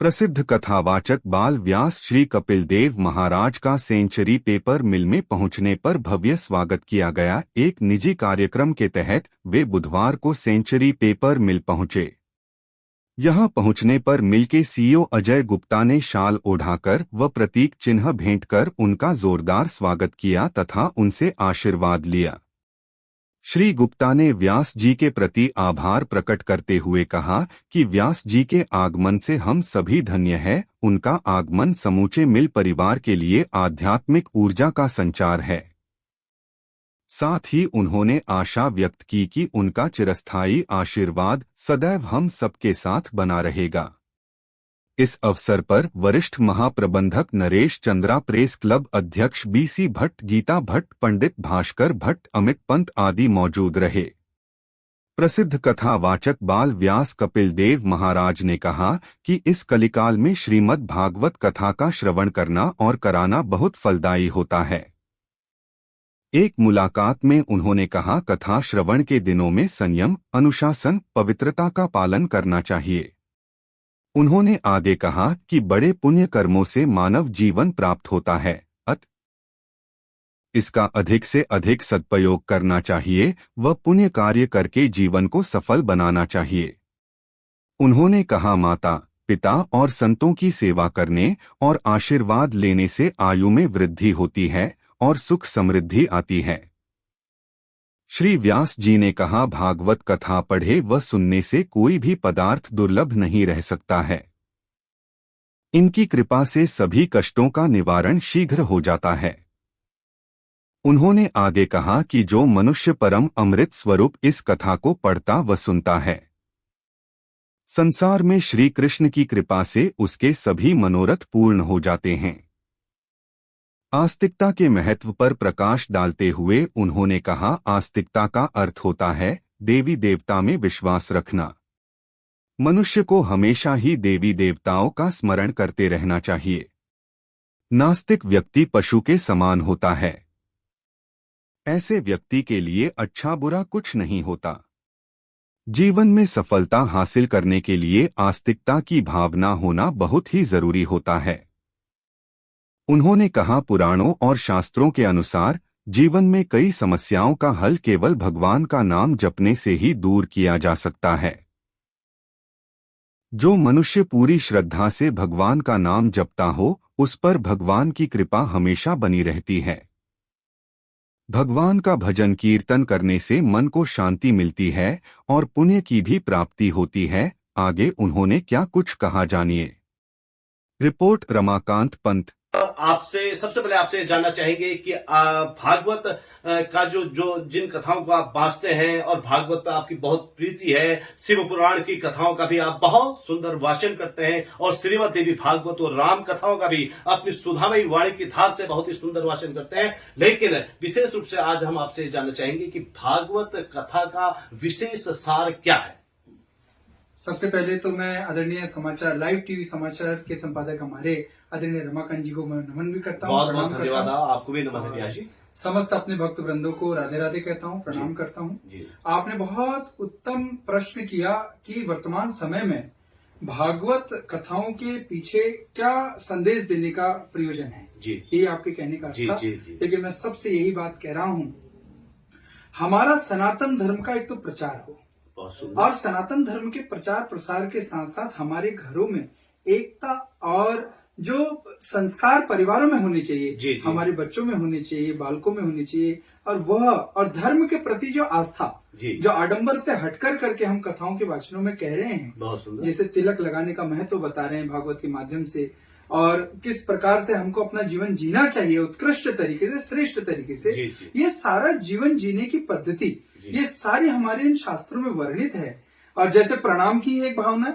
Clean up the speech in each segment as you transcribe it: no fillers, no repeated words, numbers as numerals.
प्रसिद्ध कथावाचक बाल व्यास श्री कपिल देव महाराज का सेंचुरी पेपर मिल में पहुंचने पर भव्य स्वागत किया गया। एक निजी कार्यक्रम के तहत वे बुधवार को सेंचुरी पेपर मिल पहुंचे। यहां पहुंचने पर मिल के सीईओ अजय गुप्ता ने शाल ओढ़ाकर व प्रतीक चिन्ह भेंट कर उनका जोरदार स्वागत किया तथा उनसे आशीर्वाद लिया। श्री गुप्ता ने व्यास जी के प्रति आभार प्रकट करते हुए कहा कि व्यास जी के आगमन से हम सभी धन्य हैं। उनका आगमन समूचे मिल परिवार के लिए आध्यात्मिक ऊर्जा का संचार है। साथ ही उन्होंने आशा व्यक्त की कि उनका चिरस्थायी आशीर्वाद सदैव हम सबके साथ बना रहेगा। इस अवसर पर वरिष्ठ महाप्रबंधक नरेश चंद्रा, प्रेस क्लब अध्यक्ष बीसी भट्ट, गीता भट्ट, पंडित भास्कर भट्ट, अमित पंत आदि मौजूद रहे। प्रसिद्ध कथावाचक बाल व्यास कपिल देव महाराज ने कहा कि इस कलिकाल में श्रीमद् भागवत कथा का श्रवण करना और कराना बहुत फलदायी होता है। एक मुलाकात में उन्होंने कहा, कथा श्रवण के दिनों में संयम, अनुशासन, पवित्रता का पालन करना चाहिए। उन्होंने आगे कहा कि बड़े पुण्य कर्मों से मानव जीवन प्राप्त होता है, इसका अधिक से अधिक सदुपयोग करना चाहिए व पुण्य कार्य करके जीवन को सफल बनाना चाहिए। उन्होंने कहा, माता पिता और संतों की सेवा करने और आशीर्वाद लेने से आयु में वृद्धि होती है और सुख समृद्धि आती है। श्री व्यास जी ने कहा, भागवत कथा पढ़े व सुनने से कोई भी पदार्थ दुर्लभ नहीं रह सकता है। इनकी कृपा से सभी कष्टों का निवारण शीघ्र हो जाता है। उन्होंने आगे कहा कि जो मनुष्य परम अमृत स्वरूप इस कथा को पढ़ता व सुनता है, संसार में श्री कृष्ण की कृपा से उसके सभी मनोरथ पूर्ण हो जाते हैं। आस्तिकता के महत्व पर प्रकाश डालते हुए उन्होंने कहा, आस्तिकता का अर्थ होता है देवी देवता में विश्वास रखना। मनुष्य को हमेशा ही देवी देवताओं का स्मरण करते रहना चाहिए। नास्तिक व्यक्ति पशु के समान होता है। ऐसे व्यक्ति के लिए अच्छा बुरा कुछ नहीं होता। जीवन में सफलता हासिल करने के लिए आस्तिकता की भावना होना बहुत ही जरूरी होता है। उन्होंने कहा, पुराणों और शास्त्रों के अनुसार जीवन में कई समस्याओं का हल केवल भगवान का नाम जपने से ही दूर किया जा सकता है। जो मनुष्य पूरी श्रद्धा से भगवान का नाम जपता हो, उस पर भगवान की कृपा हमेशा बनी रहती है। भगवान का भजन कीर्तन करने से मन को शांति मिलती है और पुण्य की भी प्राप्ति होती है। आगे उन्होंने क्या कुछ कहा, जानिए। रिपोर्ट रमाकांत पंत। आपसे सबसे पहले आपसे जानना चाहेंगे कि भागवत का जो जिन कथाओं को आप बांचते हैं और भागवत पर आपकी बहुत प्रीति है, शिव पुराण की कथाओं का भी आप बहुत सुंदर वाचन करते हैं और श्रीमद् देवी भागवत और राम कथाओं का भी अपनी सुधामयी वाणी की धार से बहुत ही सुंदर वाचन करते हैं। लेकिन विशेष रूप से आज हम आपसे जानना चाहेंगे कि भागवत कथा का विशेष सार क्या है। सबसे पहले तो मैं आदरणीय समाचार लाइव टीवी समाचार के संपादक हमारे आदरणीय रमाकांत जी को मैं नमन भी करता हूँ। बहुत बहुत धन्यवाद, आपको भी नमन है जी। समस्त अपने भक्त वृंदों को राधे राधे कहता हूँ, प्रणाम करता हूँ। आपने बहुत उत्तम प्रश्न किया कि वर्तमान समय में भागवत कथाओं के पीछे क्या संदेश देने का प्रयोजन है, ये आपके कहने का था। लेकिन मैं सबसे यही बात कह रहा हूँ, हमारा सनातन धर्म का एक तो प्रचार हो और सनातन धर्म के प्रचार प्रसार के साथ साथ हमारे घरों में एकता और जो संस्कार परिवारों में होने चाहिए, हमारे बच्चों में होने चाहिए, बालकों में होने चाहिए, और धर्म के प्रति जो आस्था, जो आडंबर से हटकर करके हम कथाओं के वाचनों में कह रहे हैं, जैसे तिलक लगाने का महत्व बता रहे हैं भागवत के माध्यम से, और किस प्रकार से हमको अपना जीवन जीना चाहिए उत्कृष्ट तरीके से, श्रेष्ठ तरीके से, ये सारा जीवन जीने की पद्धति ये सारी हमारे इन शास्त्रों में वर्णित है। और जैसे प्रणाम की एक भावना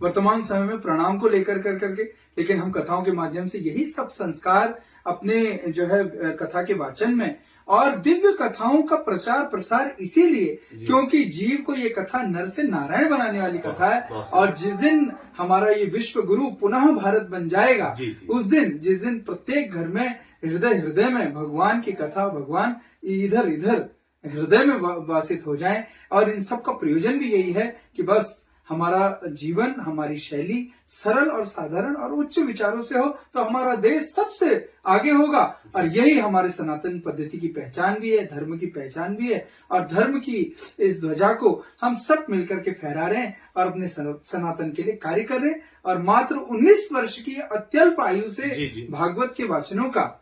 वर्तमान समय में प्रणाम को लेकर करके, लेकिन हम कथाओं के माध्यम से यही सब संस्कार अपने जो है कथा के वाचन में और दिव्य कथाओं का प्रचार प्रसार इसीलिए क्योंकि जीव को ये कथा नर से नारायण बनाने वाली कथा है। और जिस दिन हमारा ये विश्व गुरु पुनः भारत बन जाएगा, उस दिन जिस दिन प्रत्येक घर में हृदय में भगवान की कथा, भगवान इधर इधर हृदय में वासित हो जाए। और इन सब का प्रयोजन भी यही है कि बस हमारा जीवन, हमारी शैली सरल और साधारण और उच्च विचारों से हो तो हमारा देश सबसे आगे होगा। और यही हमारे सनातन पद्धति की पहचान भी है, धर्म की पहचान भी है। और धर्म की इस ध्वजा को हम सब मिलकर के फहरा रहे हैं और अपने सनातन के लिए कार्य कर रहे हैं। और मात्र 19 वर्ष की अत्यल्प आयु से भागवत के वचनों का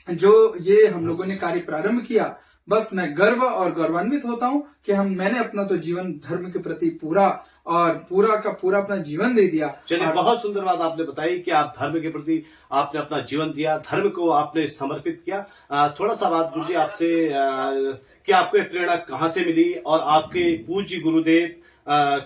जो ये हम लोगों ने कार्य प्रारंभ किया, बस मैं गर्व और गौरवान्वित होता हूं कि मैंने अपना तो जीवन धर्म के प्रति पूरा का पूरा अपना जीवन दे दिया। चलिए, बहुत सुंदर बात आपने बताई कि आप धर्म के प्रति आपने अपना जीवन दिया, धर्म को आपने समर्पित किया। थोड़ा सा बात गुरुजी आपसे कि आपको ये प्रेरणा कहाँ से मिली और आपके पूज्य गुरुदेव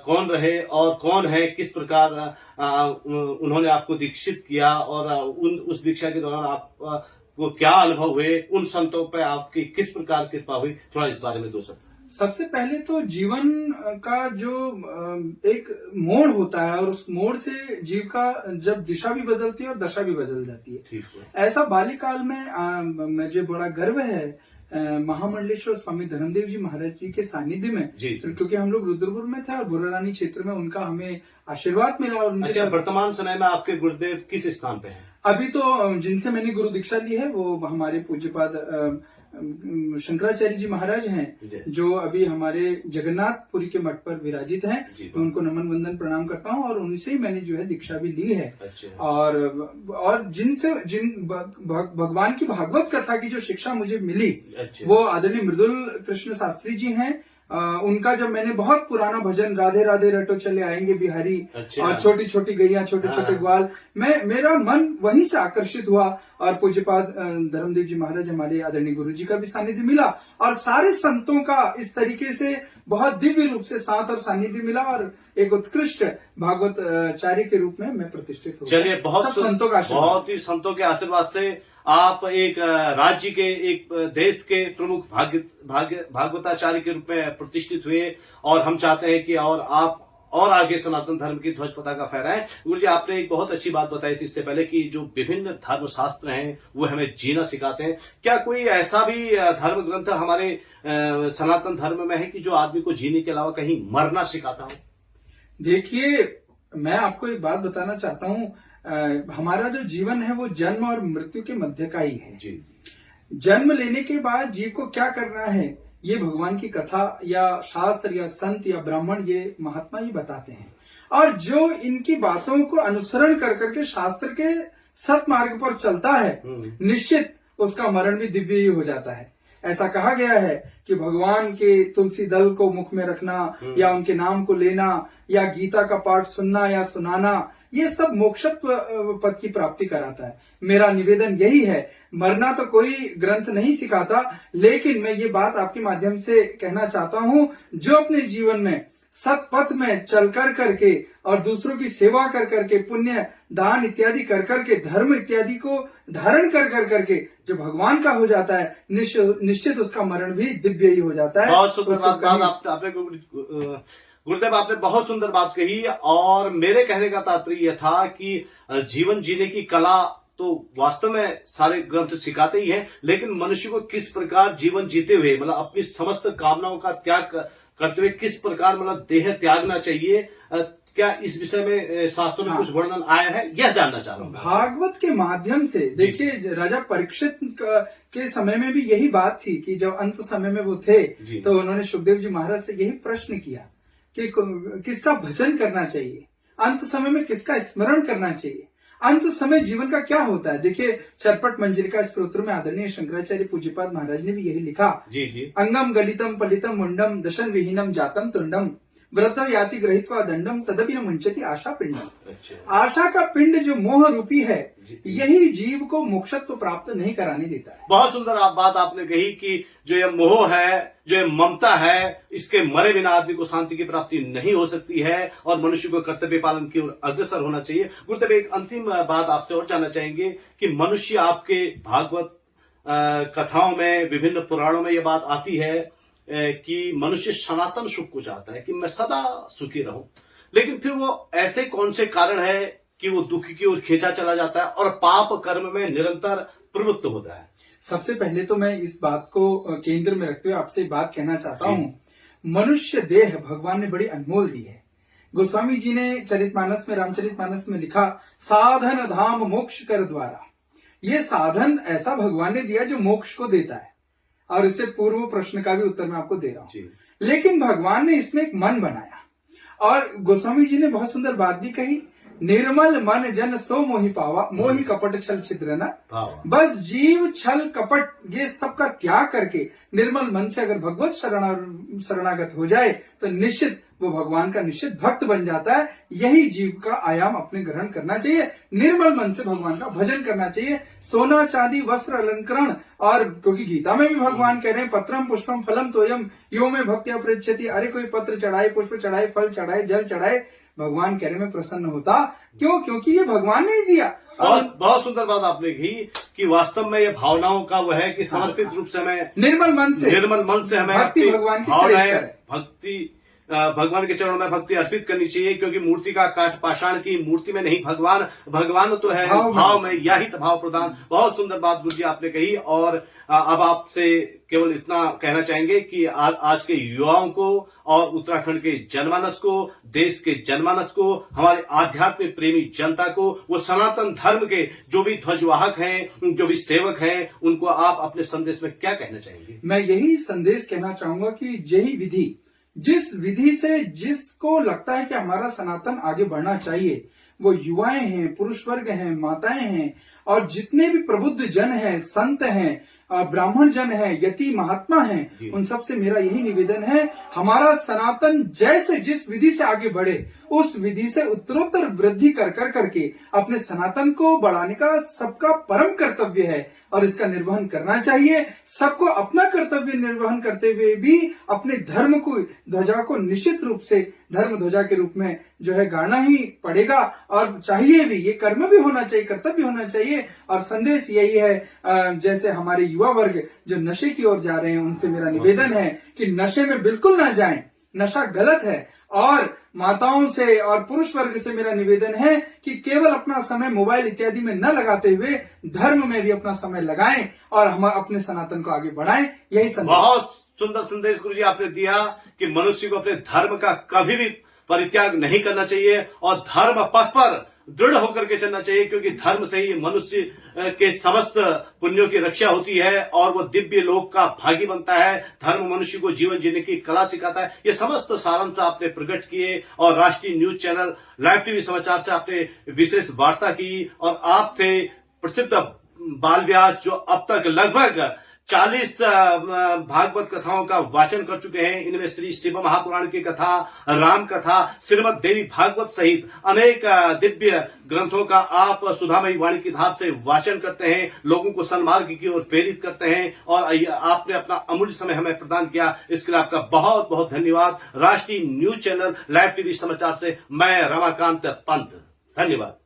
कौन रहे और कौन है, किस प्रकार उन्होंने आपको दीक्षित किया और उस दीक्षा के दौरान आप वो क्या अनुभव हुए, उन संतों पे आपकी किस प्रकार कृपा हुई, थोड़ा इस बारे में दो शब्द। सबसे पहले तो जीवन का जो एक मोड़ होता है और उस मोड़ से जीव का जब दिशा भी बदलती है और दशा भी बदल जाती है। ठीक है। ऐसा बाल्यकाल में मुझे बड़ा गर्व है महामंडलेश्वर स्वामी धर्मदेव जी महाराज जी के सानिध्य में, क्योंकि हम लोग रुद्रपुर में थे और बुरारानी क्षेत्र में उनका हमें आशीर्वाद मिला। और उनके वर्तमान समय में आपके गुरुदेव किस स्थान पे हैं? अभी तो जिनसे मैंने गुरु दीक्षा ली है वो हमारे पूज्यपाद शंकराचार्य जी महाराज हैं, जो अभी हमारे जगन्नाथपुरी के मठ पर विराजित हैं। मैं उनको नमन वंदन प्रणाम करता हूँ और उनसे ही मैंने जो है दीक्षा भी ली है। और जिन भगवान की भागवत कथा की जो शिक्षा मुझे मिली वो आदरणीय मृदुल कृष्ण शास्त्री जी हैं। उनका जब मैंने बहुत पुराना भजन राधे राधे रटो चले आएंगे बिहारी और छोटी छोटी गैया छोटे छोटे ग्वाल, मेरा मन वहीं से आकर्षित हुआ। और पूज्यपाद धर्मदेव जी महाराज हमारे आदरणीय गुरु जी का भी सानिध्य मिला और सारे संतों का इस तरीके से बहुत दिव्य रूप से साथ और सानिध्य मिला और एक उत्कृष्ट भागवत आचार्य के रूप में मैं प्रतिष्ठित हूँ। चलिए, बहुत संतों का बहुत ही संतों के आशीर्वाद से आप एक राज्य के, एक देश के प्रमुख भागवताचार्य के रूप में प्रतिष्ठित हुए और हम चाहते हैं कि और आप और आगे सनातन धर्म की ध्वज पताका फहराएं। गुरु जी, आपने एक बहुत अच्छी बात बताई थी इससे पहले कि जो विभिन्न धर्म शास्त्र हैं वो हमें जीना सिखाते हैं। क्या कोई ऐसा भी धर्म ग्रंथ हमारे सनातन धर्म में है कि जो आदमी को जीने के अलावा कहीं मरना सिखाता हो? देखिए, मैं आपको एक बात बताना चाहता हूँ। हमारा जो जीवन है वो जन्म और मृत्यु के मध्य का ही है। जी। जन्म लेने के बाद जीव को क्या करना है ये भगवान की कथा या शास्त्र या संत या ब्राह्मण ये महात्मा ही बताते हैं। और जो इनकी बातों को अनुसरण कर करके शास्त्र के सत्मार्ग पर चलता है, निश्चित उसका मरण भी दिव्य ही हो जाता है। ऐसा कहा गया है कि भगवान के तुलसी दल को मुख में रखना या उनके नाम को लेना या गीता का पाठ सुनना या सुनाना, ये सब मोक्षत्व पद की प्राप्ति कराता है। मेरा निवेदन यही है, मरना तो कोई ग्रंथ नहीं सिखाता, लेकिन मैं ये बात आपके माध्यम से कहना चाहता हूँ, जो अपने जीवन में सतपथ में चल कर करके और दूसरों की सेवा कर करके, पुण्य दान इत्यादि कर करके, धर्म इत्यादि को धारण कर करके जो भगवान का हो जाता है, निश्चित उसका मरण भी दिव्य ही हो जाता है। बहुत सुंदर बात आपने गुरुदेव, आपने बहुत सुंदर बात कही। और मेरे कहने का तात्पर्य यह था कि जीवन जीने की कला तो वास्तव में सारे ग्रंथ सिखाते ही हैं, लेकिन मनुष्य को किस प्रकार जीवन जीते हुए, मतलब अपनी समस्त कामनाओं का त्याग करते हुए किस प्रकार मतलब देह त्यागना चाहिए, क्या इस विषय में शास्त्रों में कुछ वर्णन आया है, यह जानना चाह रहा हूँ। भागवत के माध्यम से देखिए, राजा परीक्षित के समय में भी यही बात थी कि जब अंत समय में वो थे तो उन्होंने सुखदेव जी महाराज से यही प्रश्न किया कि किसका भजन करना चाहिए, अंत समय में किसका स्मरण करना चाहिए, अंत समय जीवन का क्या होता है। देखिए, चरपट मंजरिका स्तोत्र में आदरणीय शंकराचार्य पूज्यपाद महाराज ने भी यही लिखा। जी। अंगम गलितम पलितम मुंडम दशन विहीनम जातम तुंडम व्रत याति ग्रहित्वा दंडम तदपि न मुंचति आशा पिंडम। आशा का पिंड जो मोह रूपी है, यही जीव को मोक्षत्व प्राप्त नहीं कराने देता है। बहुत सुंदर बात आपने कही कि जो ये मोह है, जो ये ममता है, इसके मरे बिना आदमी को शांति की प्राप्ति नहीं हो सकती है और मनुष्य को कर्तव्य पालन की ओर अग्रसर होना चाहिए। गुरुदेव, एक अंतिम बात आपसे और जानना चाहेंगे कि मनुष्य आपके भागवत कथाओं में, विभिन्न पुराणों में ये बात आती है कि मनुष्य सनातन सुख को चाहता है कि मैं सदा सुखी रहूं, लेकिन फिर वो ऐसे कौन से कारण है कि वो दुख की ओर खींचा चला जाता है और पाप कर्म में निरंतर प्रवृत्त होता है? सबसे पहले तो मैं इस बात को केंद्र में रखते हुए आपसे बात कहना चाहता हूँ, मनुष्य देह भगवान ने बड़ी अनमोल दी है। गोस्वामी जी ने चरितमानस में, रामचरितमानस में लिखा, साधन धाम मोक्ष कर द्वारा। ये साधन ऐसा भगवान ने दिया जो मोक्ष को देता है, और इससे पूर्व प्रश्न का भी उत्तर मैं आपको दे रहा हूं। लेकिन भगवान ने इसमें एक मन बनाया, और गोस्वामी जी ने बहुत सुंदर बात भी कही, निर्मल मन जन सो मोहि पावा, मोहि कपट छल छिद्र न। बस जीव छल कपट ये सब का त्याग करके निर्मल मन से अगर भगवत शरणागत हो जाए तो निश्चित वो भगवान का निश्चित भक्त बन जाता है। यही जीव का आयाम अपने ग्रहण करना चाहिए, निर्मल मन से भगवान का भजन करना चाहिए। सोना चांदी वस्त्र अलंकरण, और क्योंकि गीता में भी भगवान कह रहे हैं, पत्रम पुष्पम फलम तोयम यो में भक्त्या पृच्छति। अरे कोई पत्र चढ़ाए, पुष्प चढ़ाए, फल चढ़ाए, जल चढ़ाए, भगवान कहने में प्रसन्न होता। क्यों? क्योंकि ये भगवान ने ही दिया। बहुत सुंदर बात आपने की कि वास्तव में ये भावनाओं का वो है कि समर्पित रूप से हमें निर्मल मन से हमें भक्ति भगवान की श्रेष्ठ है। भक्ति भगवान के चरणों में भक्ति अर्पित करनी चाहिए, क्योंकि मूर्ति का काठ पाषाण की मूर्ति में नहीं, भगवान तो है भाव में, यही तो भाव प्रदान। बहुत सुंदर बात गुरु जी आपने कही। और अब आपसे केवल इतना कहना चाहेंगे कि आज के युवाओं को और उत्तराखंड के जनमानस को, देश के जनमानस को, हमारे आध्यात्मिक प्रेमी जनता को, वो सनातन धर्म के जो भी ध्वजवाहक हैं, जो भी सेवक हैं, उनको आप अपने संदेश में क्या कहना चाहेंगे? मैं यही संदेश कहना चाहूंगा कि यही विधि, जिस विधि से जिसको लगता है कि हमारा सनातन आगे बढ़ना चाहिए, वो युवाएं हैं, पुरुष वर्ग हैं, माताएं हैं, और जितने भी प्रबुद्ध जन हैं, संत हैं, ब्राह्मण जन हैं, यति महात्मा हैं, उन सब से मेरा यही निवेदन है, हमारा सनातन जैसे जिस विधि से आगे बढ़े, उस विधि से उत्तरोत्तर वृद्धि कर करके अपने सनातन को बढ़ाने का सबका परम कर्तव्य है, और इसका निर्वहन करना चाहिए। सबको अपना कर्तव्य निर्वहन करते हुए भी अपने धर्म को, ध्वजा को निश्चित रूप से धर्म ध्वजा के रूप में जो है गाड़ना ही पड़ेगा, और चाहिए भी, ये कर्म भी होना चाहिए, कर्तव्य होना चाहिए। और संदेश यही है, जैसे हमारे युवा वर्ग जो नशे की ओर जा रहे हैं, उनसे मेरा निवेदन है कि नशे में बिल्कुल ना जाएं, नशा गलत है। और माताओं से और पुरुष वर्ग से मेरा निवेदन है कि केवल अपना समय मोबाइल इत्यादि में न लगाते हुए धर्म में भी अपना समय लगाएं और हम अपने सनातन को आगे बढ़ाएं। यही संदेश। बहुत सुंदर संदेश गुरु जी आपने दिया कि मनुष्य को अपने धर्म का कभी भी परित्याग नहीं करना चाहिए और धर्म पथ पर दृढ़ होकर के चलना चाहिए, क्योंकि धर्म से ही मनुष्य के समस्त पुण्यों की रक्षा होती है और वो दिव्य लोक का भागी बनता है। धर्म मनुष्य को जीवन जीने की कला सिखाता है। ये समस्त सारांश आपने प्रकट किए और राष्ट्रीय न्यूज चैनल लाइव टीवी समाचार से आपने विशेष वार्ता की। और आप थे प्रसिद्ध बाल व्यास, जो अब तक लगभग 40 भागवत कथाओं का वाचन कर चुके हैं। इनमें श्री शिव महापुराण की कथा, राम कथा, श्रीमद देवी भागवत सहित अनेक दिव्य ग्रंथों का आप सुधामयी वाणी की धार से वाचन करते हैं, लोगों को सन्मार्ग की ओर प्रेरित करते हैं और आपने अपना अमूल्य समय हमें प्रदान किया। इसके लिए आपका बहुत बहुत धन्यवाद। राष्ट्रीय न्यूज चैनल लाइव टीवी समाचार से मैं रमाकांत पंत, धन्यवाद।